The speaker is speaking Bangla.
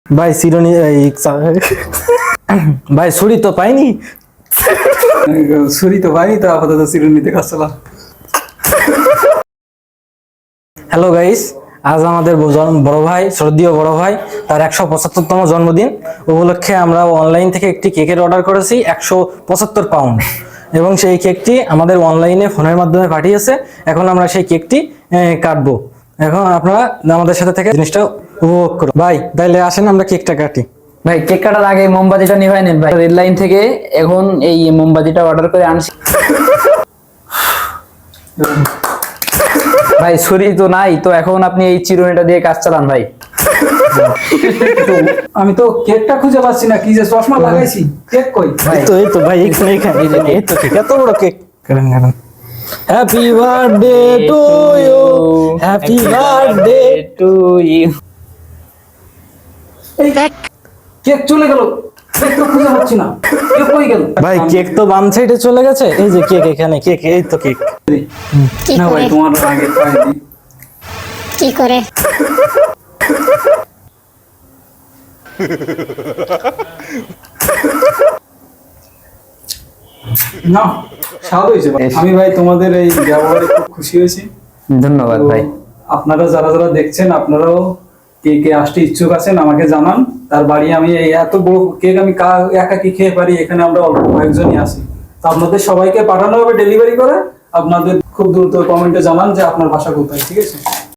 ভাই চিরুনি ভাই ছুরি তো পাইনি। ছুরি তো পাইনি, তো আপাতত চিরুনিতে কাজ চালা। হ্যালো গাইস, আজ আমাদের বড় ভাই, শ্রদ্ধেয় বড় ভাই, তার 175তম জন্মদিন উপলক্ষে আমরা অনলাইন থেকে একটি কেকের অর্ডার করেছি 175 পাউন্ড, এবং সেই কেকটি আমাদের অনলাইনে ফোনের মাধ্যমে পাঠিয়েছে। এখন আমরা সেই কেকটি কাটবো। এখন আপনারা আমাদের সাথে থেকে জিনিসটা উপভোগ করুন। ভাই তাইলে আসেন আমরা কেকটা কাটি। ভাই কেক কাটার আগে মোমবাতিটা নিভাই নেন ভাই। রেড লাইন থেকে এখন এই মোমবাতিটা অর্ডার করে আনছি। ভাই ছুরি তো নাই, তো এখন আপনি এই চিরুনিটা দিয়ে কাজ চালান ভাই। আমি তো কেকটা খুঁজে পাচ্ছি না, কি যে চশমা লাগাইছি, কেক কই? এই তো ভাই এখানে এই তো কেক, এত বড় cake. Happy birthday to you, happy birthday to you. এই কেক চলে গেল, কেক তো খুঁজে পাচ্ছি না, কেক কই গেল? ভাই কেক তো বাম সাইডে চলে গেছে। এই যে কেক, এখানে কেক, এই তো কেক। না ভাই, তোমার আগে পাইনি। কি করে? না, স্বাদ হয়েছে ভাই। আমি ভাই তোমাদের এই ব্যবহারে খুব খুশি হয়েছি। ধন্যবাদ তো ভাই। আপনারা যারা যারা দেখছেন, আপনারাও কে কে আসতে ইচ্ছুক আছেন আমাকে জানান। তার বাড়ি আমি এই এত বড় কেক আমি একা কি খেয়ে পারি, এখানে আমরা অল্প কয়েকজনই আছি। তো আপনাদের সবাইকে পাঠানো হবে ডেলিভারি করে। আপনাদের খুব দ্রুত কমেন্টে জানান যে আপনার বাসা কোথায়, ঠিক আছে?